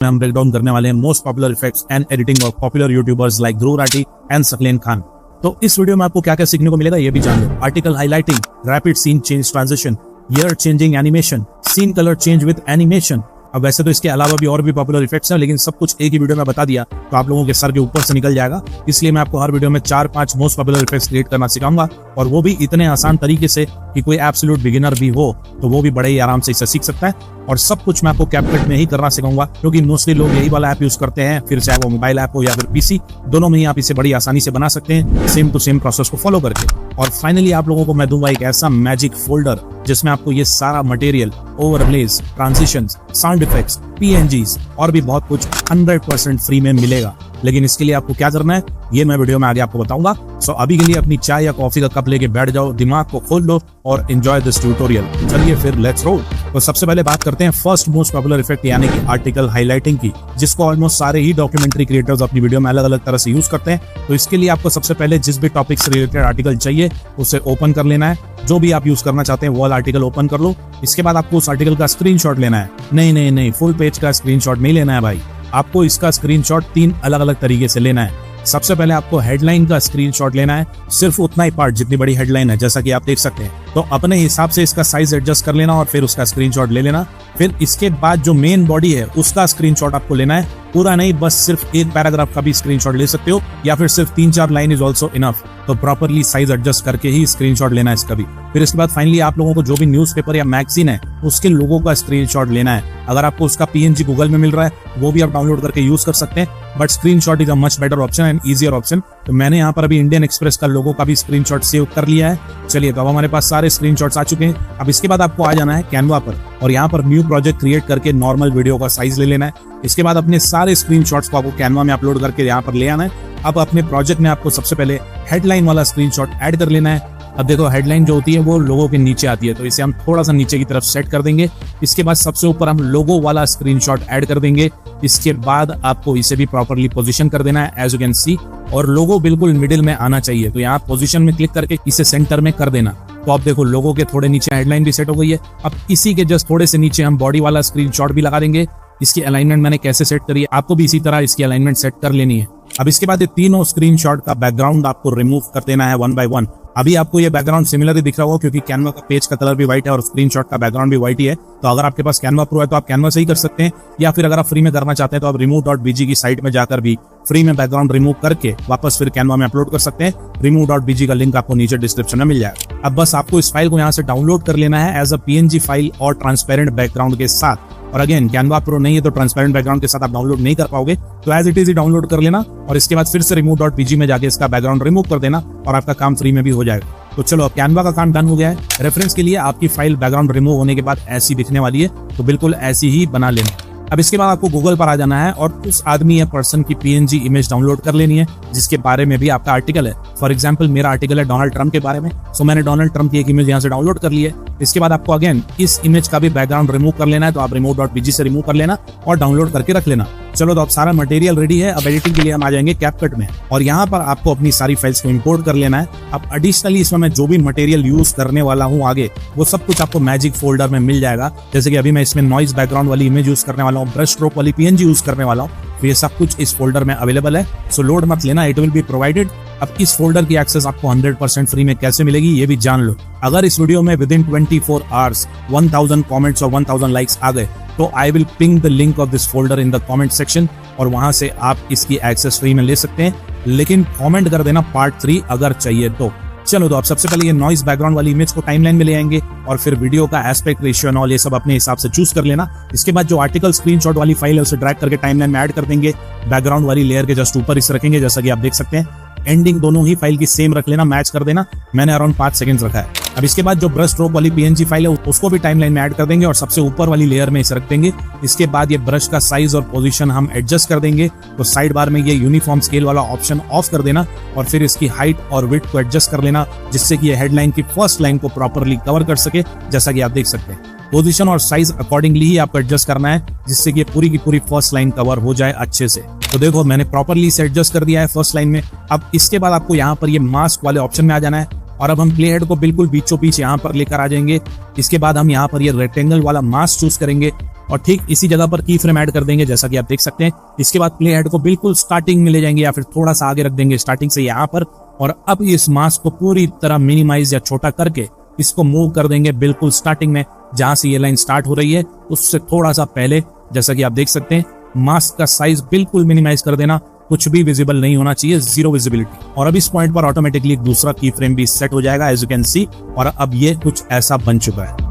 हम break down करने वाले हैं most popular effects and editing of popular YouTubers like Dhruv Rathi and Saqlain Khan. तो इस वीडियो में आपको क्या क्या सीखने को मिलेगा ये भी जान लो। Article highlighting, rapid scene change transition, year changing animation, scene colour change with animation. अब वैसे तो इसके अलावा भी और भी पॉपुलर इफेक्ट्स हैं, लेकिन सब कुछ एक ही वीडियो में बता दिया तो आप लोगों के सर के ऊपर से निकल जाएगा। इसलिए मैं आपको हर वीडियो में 4-5 मोस्ट पॉपुलर इफेक्ट्स क्रिएट करना सिखाऊंगा, और वो भी इतने आसान तरीके से कि कोई एब्सोल्यूट बिगिनर भी हो तो वो भी बड़े ही आराम से इसे सीख सकता है। और सब कुछ मैं आपको कैपकट में ही करना सिखाऊंगा, क्योंकि मोस्टली लोग यही वाला ऐप यूज करते हैं, फिर चाहे वो मोबाइल ऐप हो या फिर पीसी, दोनों में ही आप इसे बड़ी आसानी से बना सकते हैं सेम टू सेम प्रोसेस को फॉलो करके। और फाइनली आप लोगों को मैं दूंगा एक ऐसा मैजिक फोल्डर जिसमें आपको ये सारा material, overlays, transitions, sound effects, PNGs और भी बहुत कुछ 100% फ्री में मिलेगा। लेकिन इसके लिए आपको क्या करना है ये मैं वीडियो में आगे आपको बताऊंगा। सो अभी के लिए अपनी चाय या कॉफी का कप लेके बैठ जाओ, दिमाग को खोल लो और एंजॉय दिस ट्यूटोरियल। चलिए फिर लेट्स रोल। तो सबसे पहले बात करते हैं फर्स्ट मोस्ट पॉपुलर इफेक्ट यानी कि आर्टिकल हाईलाइटिंग की, जिसको ऑलमोस्ट सारे ही डॉक्यूमेंट्री क्रिएटर्स अपनी वीडियो में अलग अलग तरह से यूज करते हैं। तो इसके लिए आपको सबसे पहले जिस भी टॉपिक से रिलेटेड आर्टिकल चाहिए उसे ओपन कर लेना है। जो भी आप यूज करना चाहते हैं वो आर्टिकल ओपन कर लो। इसके बाद आपको उस आर्टिकल का स्क्रीनशॉट लेना है। नहीं, फुल पेज का स्क्रीनशॉट नहीं लेना है भाई, आपको इसका स्क्रीनशॉट 3 अलग अलग तरीके से लेना है। सबसे पहले आपको हेडलाइन का स्क्रीनशॉट लेना है, सिर्फ उतना ही पार्ट जितनी बड़ी हेडलाइन है, जैसा कि आप देख सकते हैं। तो अपने हिसाब से इसका साइज एडजस्ट कर लेना और फिर उसका स्क्रीनशॉट ले लेना। फिर इसके बाद जो मेन बॉडी है उसका स्क्रीनशॉट आपको लेना है, पूरा नहीं, बस सिर्फ एक पैराग्राफ का भी स्क्रीनशॉट ले सकते हो, या फिर सिर्फ 3-4 लाइन इज ऑल्सो इनफ। तो प्रॉपरली साइज एडजस्ट करके ही स्क्रीनशॉट लेना है इसका भी। फिर इसके बाद फाइनली आप लोगों को जो भी न्यूज़पेपर या मैगजीन है उसके लोगों का स्क्रीनशॉट लेना है। अगर आपको उसका पीएनजी गूगल में मिल रहा है वो भी आप डाउनलोड करके यूज कर सकते हैं, but screenshot is a much better option and easier option. तो मैंने यहाँ पर अभी इंडियन एक्सप्रेस का लोगो का भी स्क्रीनशॉट सेव कर लिया है। चलिए, तो अब हमारे पास सारे स्क्रीनशॉट्स आ चुके हैं। अब इसके बाद आपको आ जाना है कैनवा पर और यहाँ पर न्यू प्रोजेक्ट क्रिएट करके नॉर्मल वीडियो का साइज ले लेना है। इसके बाद अपने सारे स्क्रीनशॉट्स को आपको कैनवा में अपलोड करके यहाँ पर ले आना है। अब अपने प्रोजेक्ट में आपको सबसे पहले हेडलाइन वाला स्क्रीनशॉट ऐड कर लेना है। अब देखो हेडलाइन जो होती है वो लोगो के नीचे आती है, तो इसे हम थोड़ा सा नीचे की तरफ सेट कर देंगे। इसके बाद सबसे ऊपर हम लोगो वाला स्क्रीनशॉट ऐड कर देंगे। इसके बाद आपको इसे भी प्रॉपर्ली पोजीशन कर देना है एज यू कैन सी, और लोगो बिल्कुल मिडिल में आना चाहिए। तो यहाँ पोजीशन में क्लिक करके इसे सेंटर में कर देना। तो आप देखो लोगो के थोड़े नीचे हेडलाइन भी सेट हो गई है। अब इसी के जस्ट थोड़े से नीचे हम बॉडी वाला स्क्रीनशॉट भी लगा देंगे। इसकी अलाइनमेंट मैंने कैसे सेट करी है, आपको भी इसी तरह इसकी अलाइनमेंट सेट कर लेनी है। अब इसके बाद ये तीनों स्क्रीनशॉट का बैकग्राउंड आपको रिमूव कर देना है 1 by 1। अभी आपको ये बैकग्राउंड सिमिलर ही दिख रहा होगा क्योंकि कैनवा का पेज का कलर भी व्हाइट है और स्क्रीनशॉट का बैकग्राउंड भी व्हाइट ही है। तो अगर आपके पास कैनवा प्रो है तो आप कैनवा से ही कर सकते हैं, या फिर अगर आप फ्री में करना चाहते हैं तो आप remove.bg की साइट में जाकर भी फ्री में बैकग्राउंड रिमूव करके वापस फिर कैनवा में अपलोड कर सकते हैं। remove.bg का लिंक आपको नीचे डिस्क्रिप्शन में मिल जाएगा। अब बस आपको इस फाइल को यहाँ से डाउनलोड कर लेना है एज अ पीएनजी फाइल और ट्रांसपेरेंट बैकग्राउंड के साथ। और अगेन कैनवा प्रो नहीं है तो ट्रांसपेरेंट बैकग्राउंड के साथ आप डाउनलोड नहीं कर पाओगे, तो एज इट इज ही डाउनलोड कर लेना और इसके बाद फिर से remove.bg में जाके इसका बैकग्राउंड रिमूव कर देना और आपका काम फ्री में भी हो जाएगा। तो चलो, अब कैनवा का काम डन हो गया है। रेफरेंस के लिए आपकी फाइल बैकग्राउंड रिमूव होने के बाद ऐसी दिखने वाली है, तो बिल्कुल ऐसी ही बना लेना। अब इसके बाद आपको गूगल पर आ जाना है और उस आदमी या पर्सन की पीएनजी इमेज डाउनलोड कर लेनी है जिसके बारे में भी आपका आर्टिकल है। फॉर एग्जांपल मेरा आर्टिकल है डोनाल्ड ट्रंप के बारे में, सो मैंने डोनाल्ड ट्रंप की एक इमेज यहाँ से डाउनलोड कर ली है। इसके बाद आपको अगेन इस इमेज का भी बैकग्राउंड रिमूव कर लेना है, तो आप remove.bg से रिमूव कर लेना और डाउनलोड करके रख लेना। चलो, तो अब सारा मटेरियल रेडी है। अब एडिटिंग के लिए हम आ जाएंगे कैपकट में और यहाँ पर आपको अपनी सारी फाइल्स को इंपोर्ट कर लेना है। अब एडिशनली इसमें मैं जो भी मटेरियल यूज करने वाला हूँ आगे, वो सब कुछ आपको मैजिक फोल्डर में मिल जाएगा। जैसे कि अभी मैं इसमें नॉइज बैकग्राउंड वाली इमेज यूज करने वाला हूँ, ब्रश स्ट्रोक वाली पीएनजी यूज करने वाला हूँ, तो ये सब कुछ इस फोल्डर में अवेलेबल है। सो लोड मत लेना, इट विल बी प्रोवाइडेड। अब इस फोल्डर की एक्सेस आपको 100% फ्री में कैसे मिलेगी ये भी जान लो। अगर इस वीडियो में विद इन 24 आवर्स 1000 कमेंट्स और 1000 लाइक्स आ गए तो I will ping the link of this folder in the comment section और वहां से आप इसकी एक्सेस फ्री में ले सकते हैं। लेकिन कमेंट कर देना पार्ट 3 अगर चाहिए तो। चलो, तो आप सबसे पहले ये नॉइज बैकग्राउंड वाली इमेज को टाइमलाइन में ले आएंगे और फिर वीडियो का एस्पेक्ट रेशियो और ये सब अपने हिसाब से चूज कर लेना। इसके बाद जो आर्टिकल स्क्रीनशॉट वाली फाइल है उसे ड्रैग करके टाइमलाइन में ऐड कर देंगे। बैकग्राउंड वाली लेयर के जस्ट ऊपर इसे रखेंगे जैसा कि आप देख सकते हैं। एंडिंग दोनों ही फाइल की सेम रख लेना, मैच कर देना। मैंने अराउंड 5 सेकंड्स रखा है। अब इसके बाद जो ब्रश स्ट्रोक वाली पीएनजी फाइल है उसको भी टाइमलाइन में ऐड कर देंगे और सबसे ऊपर वाली लेयर में इसे रख देंगे। इसके बाद ये ब्रश का साइज और पोजीशन हम एडजस्ट कर देंगे, तो साइड बार में ये यूनिफॉर्म स्केल वाला ऑप्शन ऑफ कर देना और फिर इसकी हाइट और विड्थ को एडजस्ट कर लेना जिससे कि ये हेडलाइन की फर्स्ट लाइन को प्रॉपर्ली कवर कर सके, जैसा कि आप देख सकते हैं। पोजीशन और साइज अकॉर्डिंगली ही आपको एडजस्ट करना है जिससे कि पूरी की पूरी फर्स्ट लाइन कवर हो जाए अच्छे से। तो देखो मैंने प्रॉपर्ली इसे एडजस्ट कर दिया है फर्स्ट लाइन में। अब इसके बाद आपको यहाँ पर ये मास्क वाले ऑप्शन में आ जाना है और अब हम प्ले हेड को बिल्कुल बीचों बीच यहाँ पर लेकर आ जाएंगे। इसके बाद हम यहाँ पर ये रेक्टेंगल वाला मास्क चूज करेंगे और ठीक इसी जगह पर की फ्रेम ऐड कर देंगे जैसा कि आप देख सकते हैं। इसके बाद प्ले हेड को बिल्कुल स्टार्टिंग में ले जाएंगे या फिर थोड़ा सा आगे रख देंगे स्टार्टिंग से यहाँ पर, और अब इस मास्क को पूरी तरह मिनिमाइज या छोटा करके इसको मूव कर देंगे बिल्कुल स्टार्टिंग में, जहां से ये लाइन स्टार्ट हो रही है उससे थोड़ा सा पहले। जैसा कि आप देख सकते हैं मास्क का साइज बिल्कुल मिनिमाइज कर देना, कुछ भी विजिबल नहीं होना चाहिए, जीरो विजिबिलिटी। और अब इस पॉइंट पर ऑटोमेटिकली एक दूसरा की फ्रेम भी सेट हो जाएगा एज यू कैन सी, और अब ये कुछ ऐसा बन चुका है।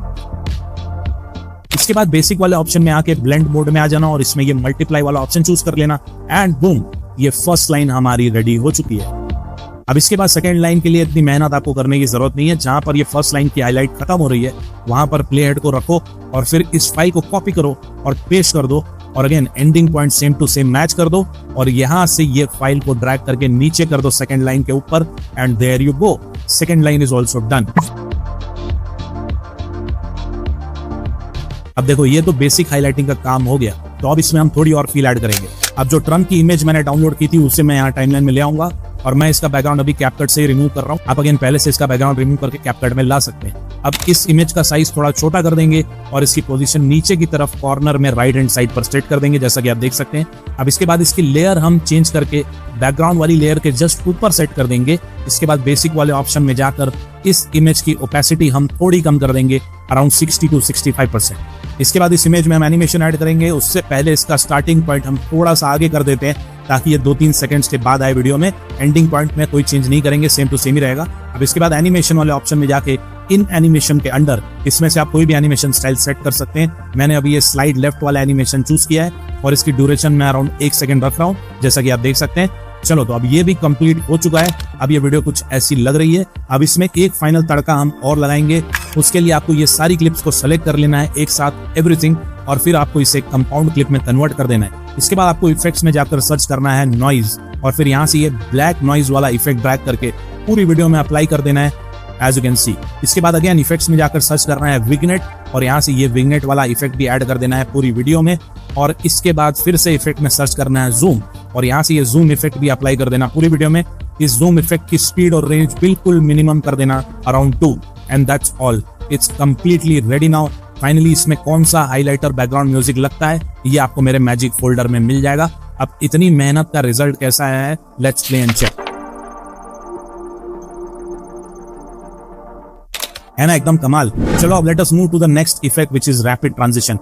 इसके बाद बेसिक वाले ऑप्शन में आके ब्लेंड मोड में आ जाना और इसमें ये मल्टीप्लाई वाला ऑप्शन चूज कर लेना, एंड बूम, ये फर्स्ट लाइन हमारी रेडी हो चुकी है। अब इसके बाद सेकेंड लाइन के लिए इतनी मेहनत आपको करने की जरूरत नहीं है। जहां पर ये फर्स्ट लाइन की हाईलाइट खत्म हो रही है वहां पर प्ले हेड को रखो और फिर इस फाइल को कॉपी करो और पेस्ट कर दो, और again ending point same to same match कर दो, और यहां से ये फाइल को ड्रैग करके नीचे कर दो सेकेंड लाइन के ऊपर, and there you go, second line is also done. अब देखो ये तो बेसिक हाईलाइटिंग का काम हो गया, तो अब इसमें हम थोड़ी और फील ऐड करेंगे। अब जो ट्रम्प की इमेज मैंने डाउनलोड की थी उसे मैं यहाँ टाइमलाइन में ले आऊंगा, और मैं इसका बैकग्राउंड अभी कैपकट से रिमूव कर रहा हूँ। आप अगेन पहले से इसका बैकग्राउंड रिमूव करके कैपकट में ला सकते हैं। अब इस इमेज का साइज थोड़ा छोटा कर देंगे और इसकी पोजीशन नीचे की तरफ कॉर्नर में राइट हैंड साइड पर सेट कर देंगे जैसा कि आप देख सकते हैं। अब इसके बाद इसकी लेयर हम चेंज करके बैकग्राउंड वाली लेयर के जस्ट ऊपर सेट कर देंगे। इसके बाद बेसिक वाले ऑप्शन में जाकर इस इमेज की ओपेसिटी हम थोड़ी कम कर देंगे, अराउंड 60 to 65%। इसके बाद इस इमेज में हम एनिमेशन ऐड करेंगे, उससे पहले इसका स्टार्टिंग पॉइंट हम थोड़ा सा आगे कर देते हैं ताकि ये 2-3 सेकंड्स के बाद आए वीडियो में। एंडिंग पॉइंट में कोई चेंज नहीं करेंगे, सेम टू सेम ही रहेगा। अब इसके बाद एनिमेशन वाले ऑप्शन में जाके इन एनिमेशन के अंडर इसमें से आप कोई भी एनिमेशन स्टाइल सेट कर सकते हैं। मैंने अभी ये स्लाइड लेफ्ट वाला एनिमेशन चूज किया है और इसकी ड्यूरेशन में अराउंड 1 सेकंड रख रहा हूँ जैसा कि आप देख सकते हैं। चलो तो अब ये भी कंप्लीट हो चुका है। अब ये वीडियो कुछ ऐसी लग रही है। अब इसमें एक फाइनल तड़का हम और लगाएंगे। उसके लिए आपको ये सारी क्लिप्स को सेलेक्ट कर लेना है एक साथ, एवरीथिंग, और फिर आपको इसे कंपाउंड क्लिप में कन्वर्ट कर देना है। इसके बाद आपको इफेक्ट्स में जाकर सर्च करना है नॉइज, और फिर यहाँ से ये ब्लैक नॉइज वाला इफेक्ट ड्रैग करके पूरी वीडियो में अप्लाई कर देना है एज यू कैन सी। इसके बाद अगेन इफेक्ट्स में जाकर सर्च करना है विग्नेट, और यहाँ से ये विग्नेट वाला इफेक्ट भी ऐड कर देना है पूरी वीडियो में। और इसके बाद फिर से इफेक्ट में सर्च करना है जूम, और यहाँ से ये जूम इफेक्ट भी अप्लाई कर देना पूरी वीडियो में। इस जूम इफेक्ट की स्पीड और रेंज बिल्कुल मिनिमम कर देना, around 2, and that's all. It's completely ready now. Finally इसमें कौन सा हाइलाइटर बैकग्राउंड म्यूजिक लगता है ये आपको मेरे मैजिक फोल्डर में मिल जाएगा। अब इतनी मेहनत का रिजल्ट कैसा आया है, लेट्स प्ले एंड चेक। है ना एकदम कमाल। चलो अब let us move to the next effect which is rapid transition.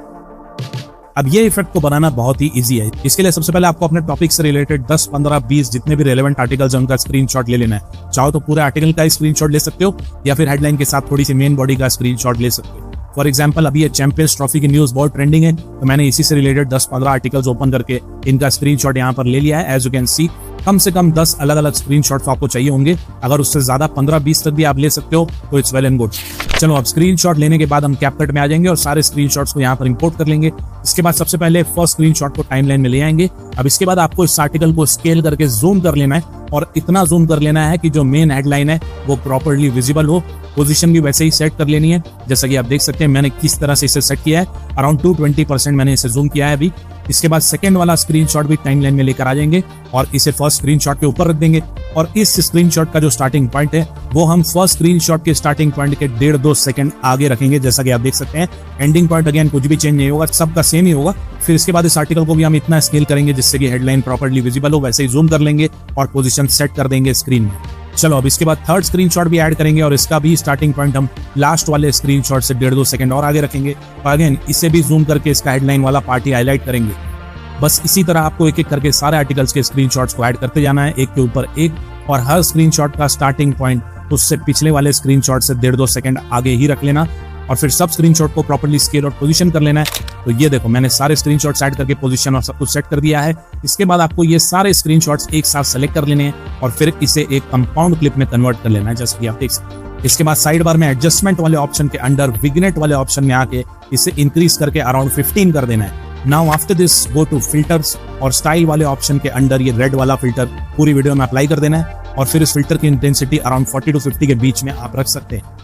अब ये इफेक्ट को बनाना बहुत ही इजी है। इसके लिए सबसे पहले आपको अपने टॉपिक से रिलेटेड 10, 15, 20 जितने भी रेलेवेंट आर्टिकल्स हैं उनका स्क्रीनशॉट ले लेना है। चाहो तो पूरे आर्टिकल का स्क्रीनशॉट ले सकते हो या फिर हेडलाइन के साथ थोड़ी सी मेन बॉडी का स्क्रीनशॉट ले सकते हो। फॉर एग्जाम्पल अभी ये चैंपियंस ट्रॉफी की न्यूज बहुत ट्रेंडिंग है, तो मैंने इसी से रिलेटेड 10-15 आर्टिकल्स ओपन करके इनका स्क्रीनशॉट यहाँ पर ले लिया है। एज यू कैन सी कम से कम 10 अलग अलग स्क्रीनशॉट्स आपको चाहिए होंगे। अगर उससे ज्यादा 15-20 तक भी आप ले सकते हो तो इट्स वेल एंड गुड। चलो अब स्क्रीनशॉट लेने के बाद हम कैपकट में आ जाएंगे और सारे स्क्रीनशॉट्स को यहाँ पर इंपोर्ट कर लेंगे। इसके बाद सबसे पहले फर्स्ट स्क्रीनशॉट को टाइमलाइन में ले आएंगे। अब इसके बाद आपको इस आर्टिकल को स्केल करके जूम कर लेना है, और इतना जूम कर लेना है कि जो मेन हेडलाइन है वो प्रॉपर्ली विजिबल हो। पोजीशन भी वैसे ही सेट कर लेनी है जैसा कि आप देख सकते हैं मैंने किस तरह से इसे सेट किया है। अराउंड 220% मैंने इसे जूम किया है अभी। इसके बाद सेकंड वाला स्क्रीनशॉट भी टाइमलाइन में लेकर आ जाएंगे और इसे फर्स्ट स्क्रीनशॉट के ऊपर रख देंगे। और इस स्क्रीनशॉट का जो स्टार्टिंग पॉइंट है वो हम फर्स्ट स्क्रीनशॉट के स्टार्टिंग पॉइंट के 1.5-2 सेकंड आगे रखेंगे जैसा कि आप देख सकते हैं। एंडिंग पॉइंट अगेन कुछ भी चेंज नहीं होगा, सबका सेम ही होगा। फिर इसके बाद इस आर्टिकल को भी हम इतना स्केल करेंगे जिससे कि हेडलाइन प्रॉपर्ली विजिबल हो, वैसे ही जूम कर लेंगे और पोजीशन सेट कर देंगे स्क्रीन में। चलो अब इसके बाद थर्ड स्क्रीनशॉट भी ऐड करेंगे और इसका भी स्टार्टिंग पॉइंट हम लास्ट वाले स्क्रीनशॉट से 1.5-2 सेकंड और आगे रखेंगे। और अगेन इसे भी जूम करके इसका हेडलाइन वाला पार्ट ही हाईलाइट करेंगे। बस इसी तरह आपको एक एक करके सारे आर्टिकल्स के स्क्रीनशॉट्स को ऐड करते जाना है, एक के ऊपर एक, और हर स्क्रीनशॉट का स्टार्टिंग पॉइंट उससे पिछले वाले स्क्रीनशॉट से 1.5-2 सेकंड आगे ही रख लेना, और फिर सब स्क्रीनशॉट को प्रॉपर्ली स्केल और पोजीशन कर लेना है। तो ये देखो मैंने सारे स्क्रीनशॉट्स ऐड करके पोजीशन और सब कुछ सेट कर दिया है। इसके बाद आपको ये सारे स्क्रीनशॉट्स एक साथ सेलेक्ट कर लेने हैं और फिर इसे एक कंपाउंड क्लिप में कन्वर्ट कर लेना है जैसे कि आप देख सकते हैं। इसके बाद साइड बार में एडजस्टमेंट वाले ऑप्शन के अंडर विग्नेट वाले ऑप्शन में आके इसे इंक्रीज करके अराउंड 15 कर देना है। Now after this go to filters और स्टाइल वाले ऑप्शन के अंडर ये रेड वाला फिल्टर पूरी वीडियो में अप्लाई कर देना है, और फिर इस फिल्टर की इंटेंसिटी अराउंड 40 to 50 के बीच में आप रख सकते हैं।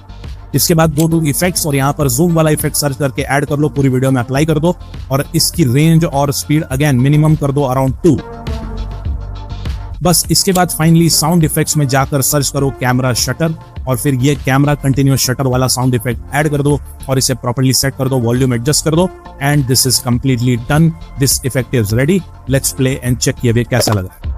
इसके बाद गो टू इफेक्ट्स और यहाँ पर जूम वाला इफेक्ट सर्च करके ऐड कर लो, पूरी वीडियो में अप्लाई कर दो, और इसकी रेंज और स्पीड अगेन मिनिमम कर दो अराउंड 2। बस इसके बाद फाइनली साउंड इफेक्ट्स में जाकर सर्च करो कैमरा शटर, और फिर ये कैमरा कंटिन्यूअस शटर वाला साउंड इफेक्ट ऐड कर दो और इसे प्रॉपर्ली सेट कर दो, वॉल्यूम एडजस्ट कर दो and this is completely done. This effect is ready. Let's play and check ये भी कैसा लगा।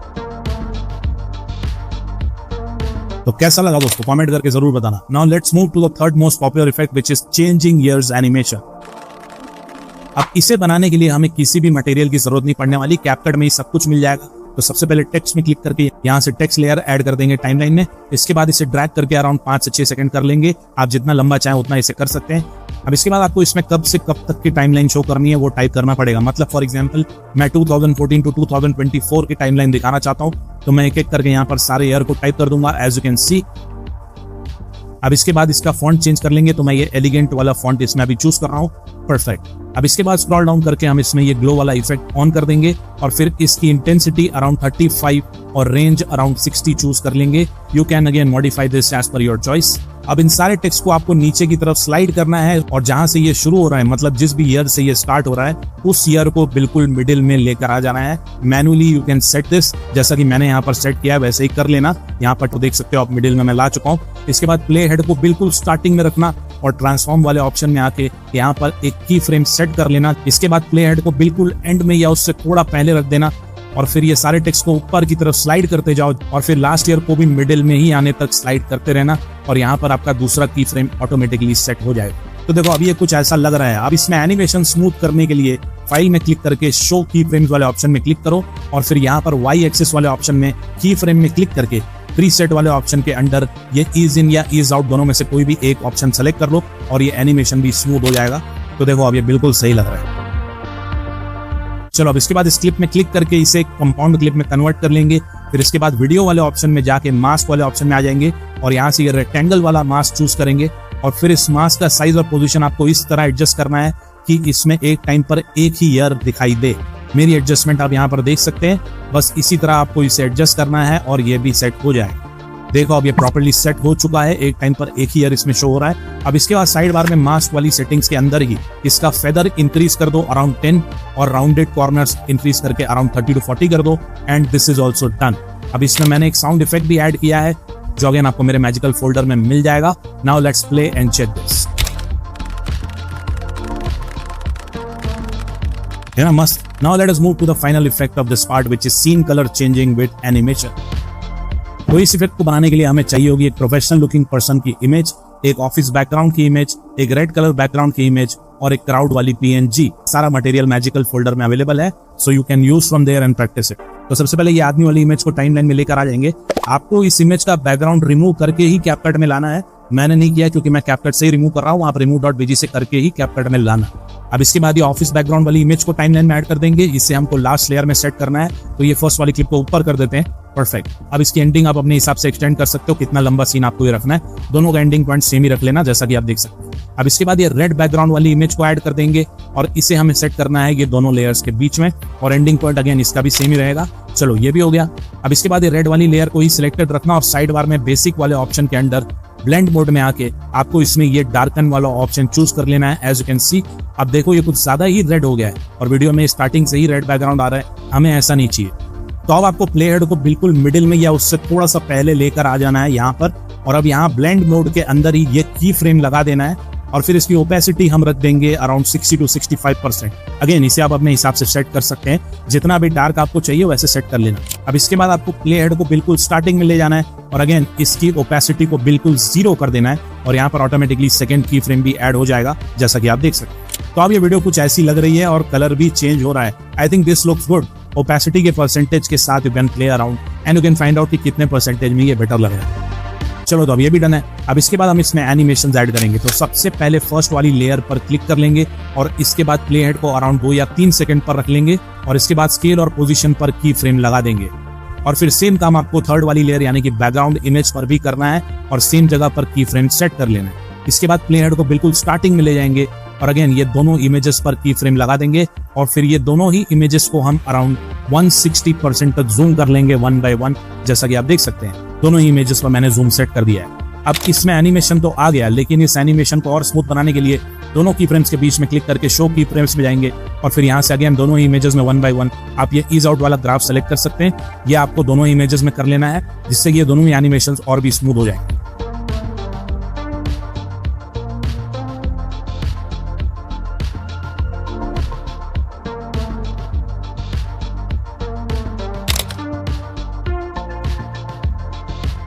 तो कैसा लगा दोस्तों, कमेंट करके जरूर बताना। Now let's move to the third most popular effect which is changing years animation. अब इसे बनाने के लिए हमें किसी भी मटेरियल की जरूरत नहीं पड़ने वाली, कैपकट में ही सब कुछ मिल जाएगा। तो सबसे पहले टेक्स्ट में क्लिक करके यहाँ से टेक्स्ट लेयर ऐड कर देंगे टाइमलाइन में। इसके बाद इसे ड्रैग करके अराउंड 5 से 6 सेकंड कर लेंगे। आप जितना लंबा चाहें उतना इसे कर सकते हैं। अब इसके बाद आपको इसमें कब से कब तक की टाइमलाइन शो करनी है वो टाइप करना पड़ेगा। मतलब फॉर एग्जांपल मैं 2014 टू 2024 की टाइमलाइन दिखाना चाहता हूं, तो मैं एक एक करके यहाँ पर सारे ईयर को टाइप कर दूंगा एज यू कैन सी। अब इसके बाद इसका फॉन्ट चेंज कर लेंगे, तो मैं ये एलिगेंट वाला फॉन्ट इसमें अभी चूज कर रहा हूँ। परफेक्ट। अब इसके बाद स्क्रॉल डाउन करके हम इसमें ये ग्लो वाला इफेक्ट ऑन कर देंगे और फिर इसकी इंटेंसिटी अराउंड 35 और रेंज अराउंड 60 चूज कर लेंगे। You can again modify this as per your choice. अब इन सारे टेक्स्ट को आपको नीचे की तरफ स्लाइड करना है और जहां से ये शुरू हो रहा है, मतलब जिस भी ईयर से ये स्टार्ट हो रहा है, उस ईयर को बिल्कुल मिडिल में लेकर आ जाना है। Manually you can set this, जैसा कि मैंने यहाँ पर सेट किया है वैसे ही कर लेना। यहाँ पर तो देख सकते हो आप मिडिल में मैं ला चुका हूँ। इसके बाद प्ले हेड को बिल्कुल स्टार्टिंग में रखना और ट्रांसफॉर्म वाले ऑप्शन में आके यहाँ पर एक की फ्रेम सेट कर लेना। इसके बाद प्ले हेड को बिल्कुल एंड में या उससे थोड़ा पहले रख देना और फिर ये सारे टेक्स्ट को ऊपर की तरफ स्लाइड करते जाओ और फिर लास्ट ईयर को भी मिडिल में ही आने तक स्लाइड करते रहना और यहाँ पर आपका दूसरा की फ्रेम ऑटोमेटिकली सेट हो जाएगा। तो देखो अभी ये कुछ ऐसा लग रहा है। अब इसमें एनिमेशन स्मूथ करने के लिए फाइल में क्लिक करके शो की फ्रेम्स वाले ऑप्शन में क्लिक करो और फिर यहाँ पर वाई एक्सिस वाले ऑप्शन में की फ्रेम में क्लिक करके प्रीसेट वाले ऑप्शन के अंडर ये ईज इन या ईज आउट दोनों में से कोई भी एक ऑप्शन सेलेक्ट कर लो और ये एनिमेशन भी स्मूथ हो जाएगा। तो देखो अब ये बिल्कुल सही लग रहा है। चलो अब इसके बाद इस क्लिप में क्लिक करके इसे कंपाउंड क्लिप में कन्वर्ट कर लेंगे। फिर इसके बाद वीडियो वाले ऑप्शन में जाके मास्क वाले ऑप्शन में आ जाएंगे और यहाँ से ये रेक्टेंगल वाला मास्क चूज करेंगे और फिर इस मास्क का साइज और पोजीशन आपको इस तरह एडजस्ट करना है कि इसमें एक टाइम पर एक ही ईयर दिखाई दे। मेरी एडजस्टमेंट आप यहाँ पर देख सकते हैं। बस इसी तरह आपको इसे एडजस्ट करना है और ये भी सेट हो जाए। देखो अब ये प्रॉपर्ली सेट हो चुका है, एक टाइम पर एक ही ईयर इसमें शो हो रहा है। अब इसके बाद साइड बार में मास्क वाली सेटिंग्स के अंदर ही इसका फेदर इंक्रीज कर दो अराउंड 10 और राउंडेड कॉर्नर्स इंक्रीज करके अराउंड 30 to 40 कर दो and this is also done. अब इसमें मैंने एक साउंड इफेक्ट भी ऐड किया है जो अगेन आपको मेरे मैजिकल फोल्डर में मिल जाएगा। Now let's play and check this. है ना मस्त। Now let us move to the final effect of this part which is scene colour changing with animation. तो इस इफेक्ट को बनाने के लिए हमें चाहिए होगी एक प्रोफेशनल लुकिंग पर्सन की इमेज, एक ऑफिस बैकग्राउंड की इमेज, एक रेड कलर बैकग्राउंड की इमेज और एक क्राउड वाली PNG। सारा मटेरियल मैजिकल फोल्डर में अवेलेबल है, so you can use from there and practise it. तो सबसे पहले ये आदमी वाली इमेज को टाइमलाइन में लेकर आ जाएंगे। आपको इस इमेज का बैकग्राउंड रिमूव करके ही कैपकट में लाना है। मैंने नहीं किया क्योंकि मैं कैपकट से ही रिमूव कर रहा हूँ, आप remove.bg से करके ही कैपकट में लाना। अब इसके बाद ये ऑफिस बैकग्राउंड वाली इमेज को टाइमलाइन में ऐड कर देंगे। इसे हमको लास्ट लेयर में सेट करना है, तो ये फर्स्ट वाली क्लिप को ऊपर कर देते हैं। परफेक्ट। अब इसकी एंडिंग आप अपने हिसाब से एक्सटेंड कर सकते हो, कितना लंबा सीन आपको ये रखना है। दोनों का एंडिंग पॉइंट सेम ही रख लेना जैसा कि आप देख सकते हैं। अब इसके बाद ये रेड बैकग्राउंड वाली इमेज को ऐड कर देंगे और इसे हमें सेट करना है ये दोनों लेयर्स के बीच में और एंडिंग पॉइंट अगेन इसका भी सेम ही रहेगा। चलो ये भी हो गया। अब इसके बाद ये रेड वाली लेयर को ही सिलेक्टेड रखना और साइड बार में बेसिक वाले ऑप्शन के अंदर ब्लेंड मोड में आके आपको इसमें ये डार्कन वाला ऑप्शन चूज कर लेना है। एज यू कैन सी अब देखो ये कुछ ज्यादा ही रेड हो गया है और वीडियो में स्टार्टिंग से ही रेड बैकग्राउंड आ रहा है, हमें ऐसा नहीं चाहिए। तो अब आपको प्ले हेड को बिल्कुल मिडिल में या उससे थोड़ा सा पहले लेकर आ जाना है यहाँ पर और अब यहाँ ब्लेंड मोड के अंदर ही ये की फ्रेम लगा देना है और फिर इसकी ओपेसिटी हम रख देंगे अराउंड 60 to 65%। अगेन इसे आप अपने हिसाब से सेट कर सकते हैं, जितना भी डार्क आपको चाहिए वैसे सेट कर लेना। अब इसके बाद आपको प्ले हेड को बिल्कुल स्टार्टिंग में ले जाना है और अगेन इसकी ओपेसिटी को बिल्कुल 0 कर देना है और यहाँ पर ऑटोमेटिकली सेकंड की फ्रेम भी ऐड हो जाएगा जैसा कि आप देख सकते हैं। तो अब ये वीडियो कुछ ऐसी लग रही है और कलर भी चेंज हो रहा है। I think this looks good. Opacity के परसेंटेज के साथ you can play around and you can find out कि कितने परसेंटेज में ये बेटर लग रहा है। चलो तो अब ये भी डन है। अब इसके बाद हम इसमें एनिमेशंस ऐड करेंगे। तो सबसे पहले फर्स्ट वाली लेयर पर क्लिक कर लेंगे और इसके बाद प्ले हेड को अराउंड 2 या 3 सेकंड पर रख लेंगे और इसके बाद स्केल और पोजीशन पर की फ्रेम लगा देंगे और फिर सेम काम आपको थर्ड वाली लेयर यानी कि बैकग्राउंड इमेज पर भी करना है और सेम जगह पर की फ्रेम सेट कर लेना है। इसके बाद प्ले हेड को बिल्कुल स्टार्टिंग में ले जाएंगे और अगेन ये दोनों इमेजेस पर की फ्रेम लगा देंगे और फिर ये दोनों ही इमेजेस को हम अराउंड 160% तक जूम कर लेंगे 1 by 1 जैसा कि आप देख सकते हैं। दोनों ही इमेजेस पर मैंने जूम सेट कर दिया है। अब इसमें एनिमेशन तो आ गया, लेकिन इस एनिमेशन को और स्मूथ बनाने के लिए दोनों की फ्रेम्स के बीच में क्लिक करके शो की फ्रेम्स में जाएंगे और फिर यहाँ से अगेन दोनों ही इमेजेस में 1 by 1 आप ये ईज आउट वाला ग्राफ सेलेक्ट कर सकते हैं। ये आपको दोनों इमेजेस में कर लेना है जिससे ये दोनों ही एनिमेशंस और भी स्मूथ हो जाएंगे।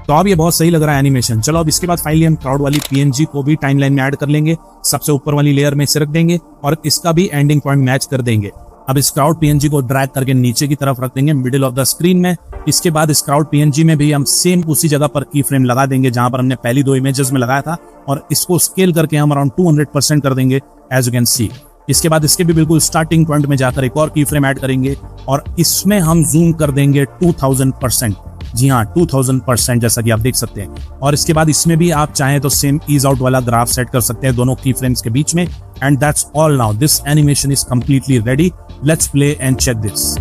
तो अब ये बहुत सही लग रहा है एनिमेशन। चलो अब इसके बाद फाइनली हम क्राउड वाली पीएनजी को भी टाइमलाइन में ऐड कर लेंगे, सबसे ऊपर वाली लेयर में इसे रख देंगे और इसका भी एंडिंग पॉइंट मैच कर देंगे। अब इस क्राउड पीएनजी को ड्रैग करके नीचे की तरफ रख देंगे मिडिल ऑफ द स्क्रीन में। इसके बाद इस क्राउड पीएनजी में भी हम सेम उसी जगह पर की फ्रेम लगा देंगे जहां पर हमने पहली 2 इमेजेस में लगाया था, और इसको स्केल करके हम अराउंड 200% कर देंगे एज यू कैन सी। इसके बाद इसके भी बिल्कुल स्टार्टिंग पॉइंट में जाकर एक और की फ्रेम ऐड करेंगे और इसमें हम जूम कर देंगे 2000%। जी हाँ, 2000% जैसा कि आप देख सकते हैं। और इसके बाद इसमें भी आप चाहें तो सेम ईज आउट वाला ग्राफ सेट कर सकते हैं दोनों की फ्रेम्स के बीच में। And that's all. Now this animation is completely ready. Let's play and check this.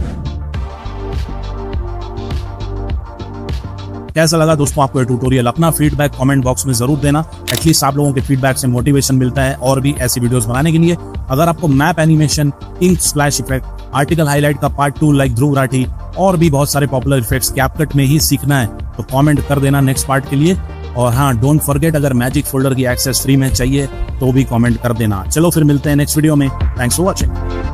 कैसा लगा दोस्तों आपको ये ट्यूटोरियल? अपना फीडबैक कमेंट बॉक्स में जरूर देना। एटलीस्ट आप लोगों के फीडबैक से मोटिवेशन मिलता है और भी ऐसी वीडियोस बनाने के लिए। अगर आपको map animation, ink splash effect, article highlight का पार्ट 2 लाइक ध्रुव राठी और भी बहुत सारे पॉपुलर इफेक्ट्स कैपकट में ही सीखना है तो कमेंट कर देना नेक्स्ट पार्ट के लिए। और हाँ, डोंट फॉरगेट, अगर मैजिक फोल्डर की एक्सेस फ्री में चाहिए तो भी कमेंट कर देना। चलो फिर मिलते हैं नेक्स्ट वीडियो में। Thanks for watching.